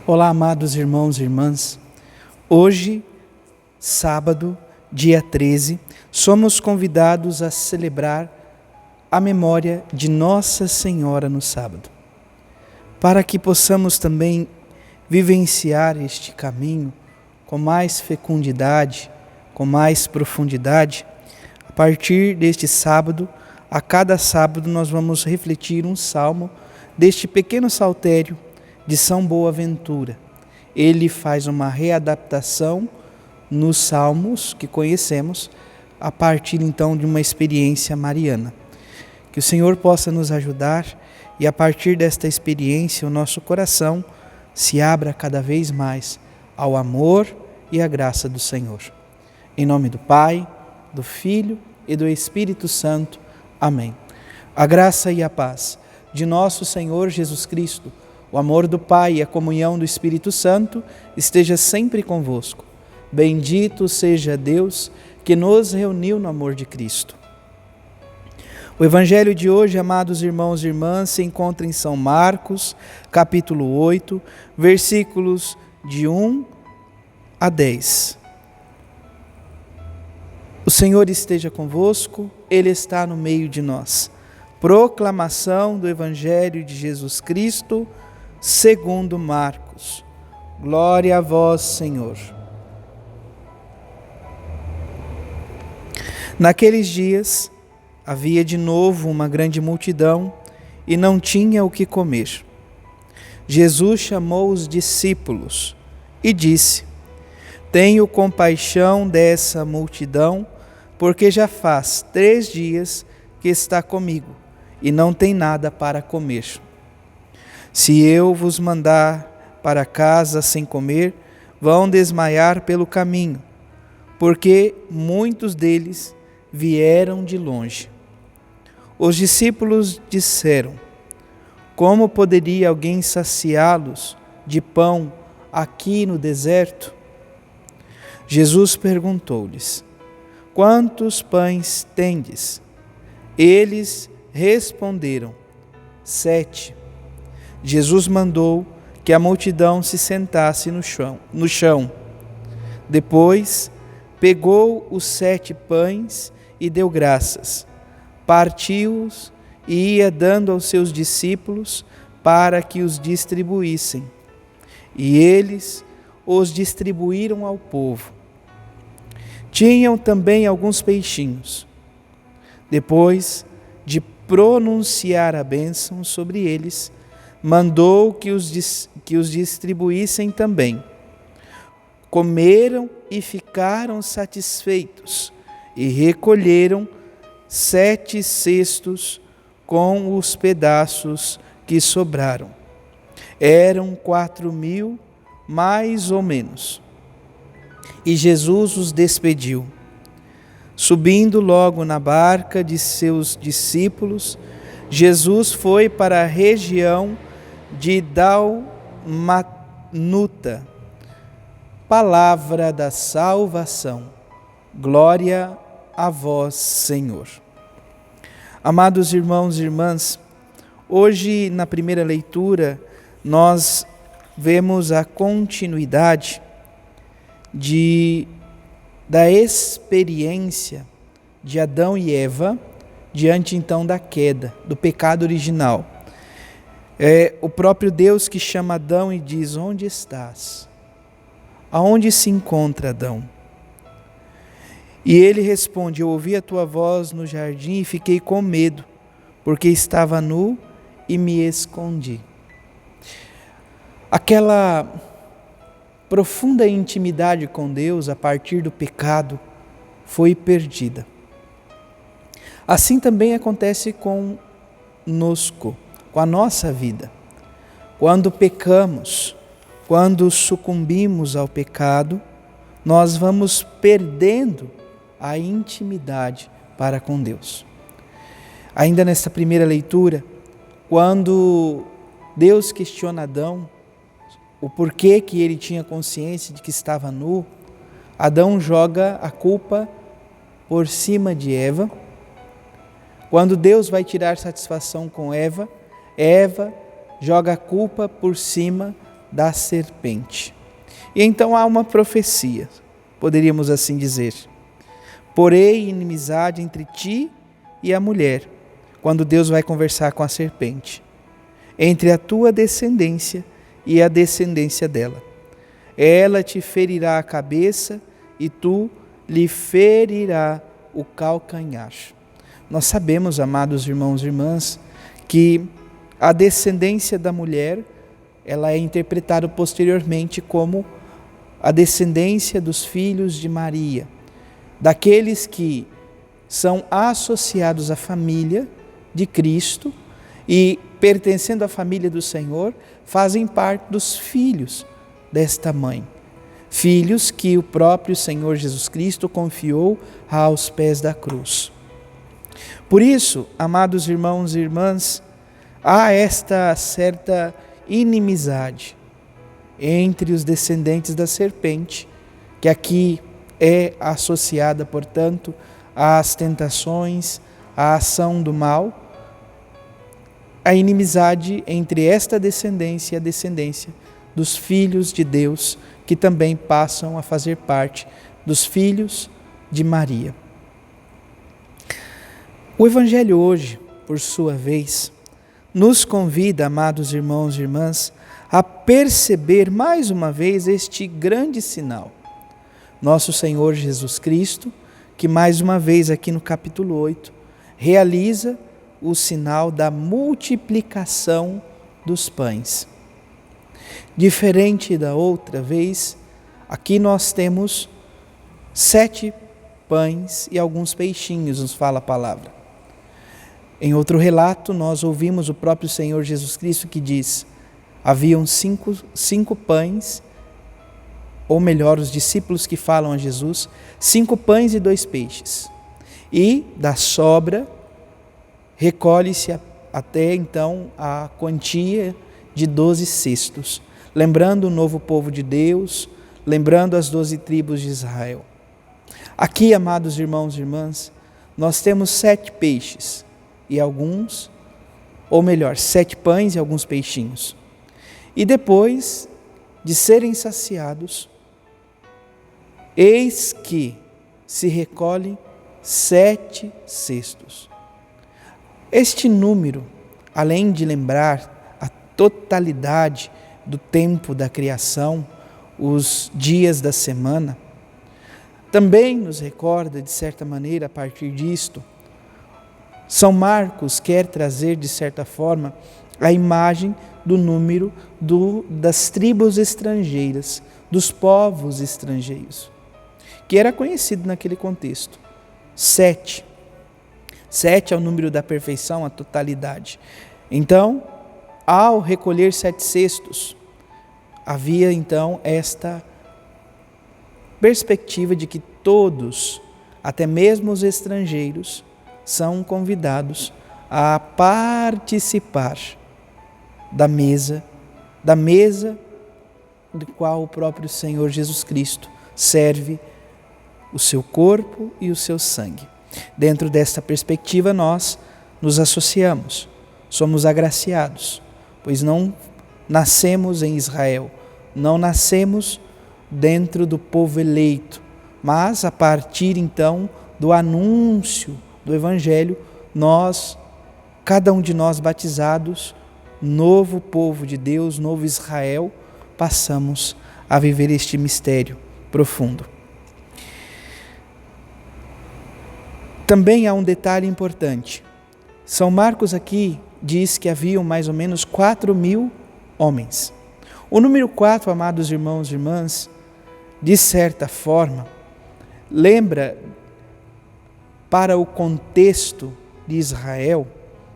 Olá, amados irmãos e irmãs. Hoje, sábado, dia 13, somos convidados a celebrar a memória de Nossa Senhora no sábado. Para que possamos também vivenciar este caminho com mais fecundidade, com mais profundidade, a partir deste sábado, a cada sábado nós vamos refletir um salmo deste pequeno saltério de São Boaventura. Ele faz uma readaptação nos salmos que conhecemos, a partir então de uma experiência mariana. Que o Senhor possa nos ajudar e a partir desta experiência o nosso coração se abra cada vez mais ao amor e à graça do Senhor. Em nome do Pai, do Filho e do Espírito Santo. Amém. A graça e a paz de nosso Senhor Jesus Cristo, o amor do Pai e a comunhão do Espírito Santo esteja sempre convosco. Bendito seja Deus que nos reuniu no amor de Cristo. O Evangelho de hoje, amados irmãos e irmãs, se encontra em São Marcos, capítulo 8, versículos de 1 a 10. O Senhor esteja convosco, Ele está no meio de nós. Proclamação do Evangelho de Jesus Cristo, segundo Marcos. Glória a vós, Senhor. Naqueles dias, havia de novo uma grande multidão e não tinha o que comer. Jesus chamou os discípulos e disse: Tenho compaixão dessa multidão, porque já faz 3 dias que está comigo e não tem nada para comer. Se eu vos mandar para casa sem comer, vão desmaiar pelo caminho, porque muitos deles vieram de longe. Os discípulos disseram: Como poderia alguém saciá-los de pão aqui no deserto? Jesus perguntou-lhes: Quantos pães tendes? Eles responderam: 7. Jesus mandou que a multidão se sentasse no chão. Depois, pegou os 7 pães e deu graças. Partiu-os e ia dando aos seus discípulos para que os distribuíssem. E eles os distribuíram ao povo. Tinham também alguns peixinhos. Depois de pronunciar a bênção sobre eles, mandou que os distribuíssem também. Comeram e ficaram satisfeitos, e recolheram 7 cestos com os pedaços que sobraram. Eram 4.000, mais ou menos. E Jesus os despediu. Subindo logo na barca de seus discípulos, Jesus foi para a região de Dalmanuta. Palavra da salvação. Glória a vós, Senhor. Amados irmãos e irmãs, hoje na primeira leitura nós vemos a continuidade da experiência de Adão e Eva diante então da queda, do pecado original. É o próprio Deus que chama Adão e diz: Onde estás? Aonde se encontra Adão? E ele responde: Eu ouvi a tua voz no jardim e fiquei com medo, porque estava nu e me escondi. Aquela profunda intimidade com Deus a partir do pecado foi perdida. Assim também acontece conosco, com a nossa vida. Quando pecamos, quando sucumbimos ao pecado, nós vamos perdendo a intimidade para com Deus. Ainda nesta primeira leitura, quando Deus questiona Adão o porquê que ele tinha consciência de que estava nu, Adão joga a culpa por cima de Eva. Quando Deus vai tirar satisfação com Eva, Eva joga a culpa por cima da serpente. E então há uma profecia, poderíamos assim dizer: porém inimizade entre ti e a mulher, quando Deus vai conversar com a serpente, entre a tua descendência e a descendência dela. Ela te ferirá a cabeça e tu lhe ferirá o calcanhar. Nós sabemos, amados irmãos e irmãs, que a descendência da mulher, ela é interpretada posteriormente como a descendência dos filhos de Maria, daqueles que são associados à família de Cristo e, pertencendo à família do Senhor, fazem parte dos filhos desta mãe. Filhos que o próprio Senhor Jesus Cristo confiou aos pés da cruz. Por isso, amados irmãos e irmãs, há esta certa inimizade entre os descendentes da serpente, que aqui é associada, portanto, às tentações, à ação do mal, a inimizade entre esta descendência e a descendência dos filhos de Deus, que também passam a fazer parte dos filhos de Maria. O Evangelho hoje, por sua vez, nos convida, amados irmãos e irmãs, a perceber mais uma vez este grande sinal. Nosso Senhor Jesus Cristo, que mais uma vez aqui no capítulo 8, realiza o sinal da multiplicação dos pães. Diferente da outra vez, aqui nós temos 7 pães e alguns peixinhos, nos fala a palavra. Em outro relato, nós ouvimos o próprio Senhor Jesus Cristo que diz: haviam cinco pães, ou melhor, os discípulos que falam a Jesus, 5 pães e 2 peixes. E da sobra, recolhe-se até então a quantia de 12 cestos, lembrando o novo povo de Deus, lembrando as 12 tribos de Israel. Aqui, amados irmãos e irmãs, nós temos 7 peixes e alguns, ou melhor, 7 pães e alguns peixinhos. E depois de serem saciados, eis que se recolhem 7 cestos. Este número, além de lembrar a totalidade do tempo da criação, os dias da semana, também nos recorda, de certa maneira, a partir disto, São Marcos quer trazer, de certa forma, a imagem do número das tribos estrangeiras, dos povos estrangeiros, que era conhecido naquele contexto. 7. 7 é o número da perfeição, a totalidade. Então, ao recolher 7 cestos, havia então esta perspectiva de que todos, até mesmo os estrangeiros, são convidados a participar da mesa do qual o próprio Senhor Jesus Cristo serve o seu corpo e o seu sangue. Dentro desta perspectiva, nós nos associamos, somos agraciados, pois não nascemos em Israel, não nascemos dentro do povo eleito, mas a partir então do anúncio do Evangelho, nós, cada um de nós batizados, novo povo de Deus, novo Israel, passamos a viver este mistério profundo. Também há um detalhe importante. São Marcos aqui diz que haviam mais ou menos 4.000 homens. O número 4, amados irmãos e irmãs, de certa forma, lembra para o contexto de Israel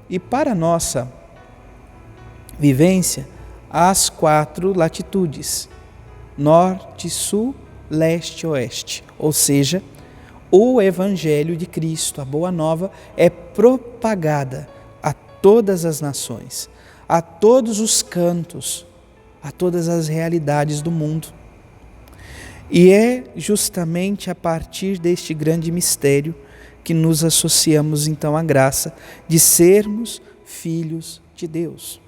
e para a nossa vivência as 4 latitudes: norte, sul, leste, oeste. Ou seja, o Evangelho de Cristo, a Boa Nova, é propagada a todas as nações, a todos os cantos, a todas as realidades do mundo. E é justamente a partir deste grande mistério que nos associamos então à graça de sermos filhos de Deus.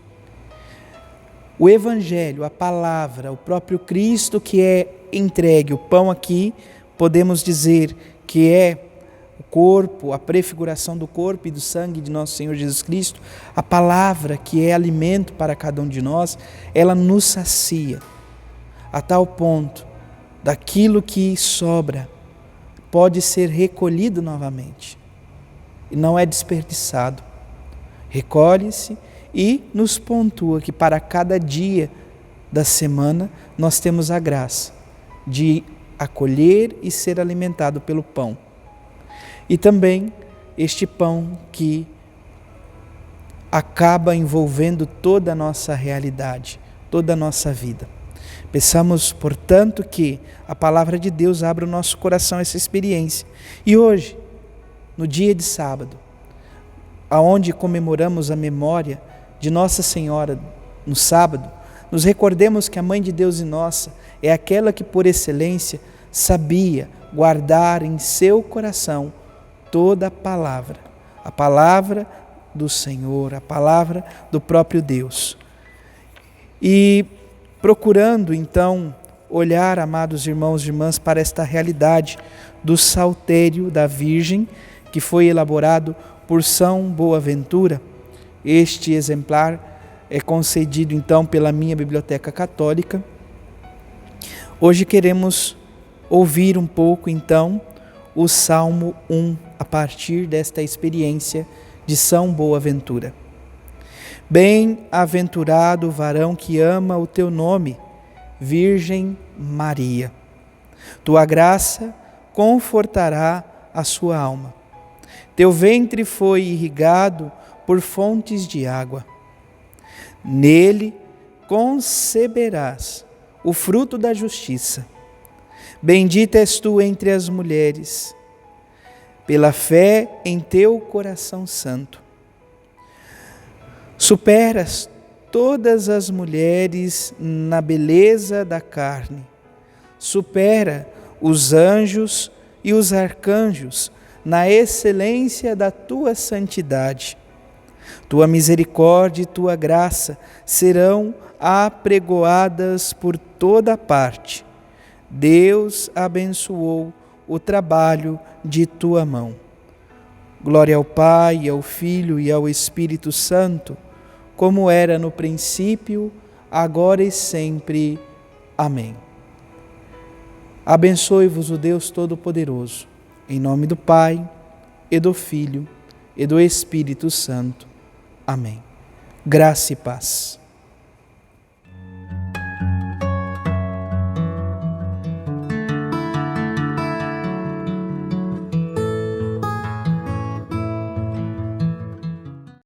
O Evangelho, a palavra, o próprio Cristo que é entregue, o pão aqui, podemos dizer que é o corpo, a prefiguração do corpo e do sangue de nosso Senhor Jesus Cristo, a palavra que é alimento para cada um de nós, ela nos sacia, a tal ponto daquilo que sobra pode ser recolhido novamente e não é desperdiçado. Recolhe-se e nos pontua que para cada dia da semana nós temos a graça de acolher e ser alimentado pelo pão. E também este pão que acaba envolvendo toda a nossa realidade, toda a nossa vida. Peçamos, portanto, que a palavra de Deus abra o nosso coração a essa experiência. E hoje, no dia de sábado, aonde comemoramos a memória de Nossa Senhora no sábado, nos recordemos que a Mãe de Deus e nossa é aquela que por excelência sabia guardar em seu coração toda a palavra do Senhor, a palavra do próprio Deus. E procurando então olhar, amados irmãos e irmãs, para esta realidade do saltério da Virgem, que foi elaborado por São Boaventura. Este exemplar é concedido então pela minha Biblioteca Católica. Hoje queremos ouvir um pouco então o Salmo 1, a partir desta experiência de São Boaventura. Bem-aventurado o varão que ama o teu nome, Virgem Maria. Tua graça confortará a sua alma. Teu ventre foi irrigado por fontes de água. Nele conceberás o fruto da justiça. Bendita és tu entre as mulheres, pela fé em teu coração santo. Superas todas as mulheres na beleza da carne. Supera os anjos e os arcanjos na excelência da tua santidade. Tua misericórdia e tua graça serão apregoadas por toda parte. Deus abençoou o trabalho de tua mão. Glória ao Pai, ao Filho e ao Espírito Santo, como era no princípio, agora e sempre. Amém. Abençoe-vos o Deus Todo-Poderoso, em nome do Pai, e do Filho, e do Espírito Santo. Amém. Graça e paz.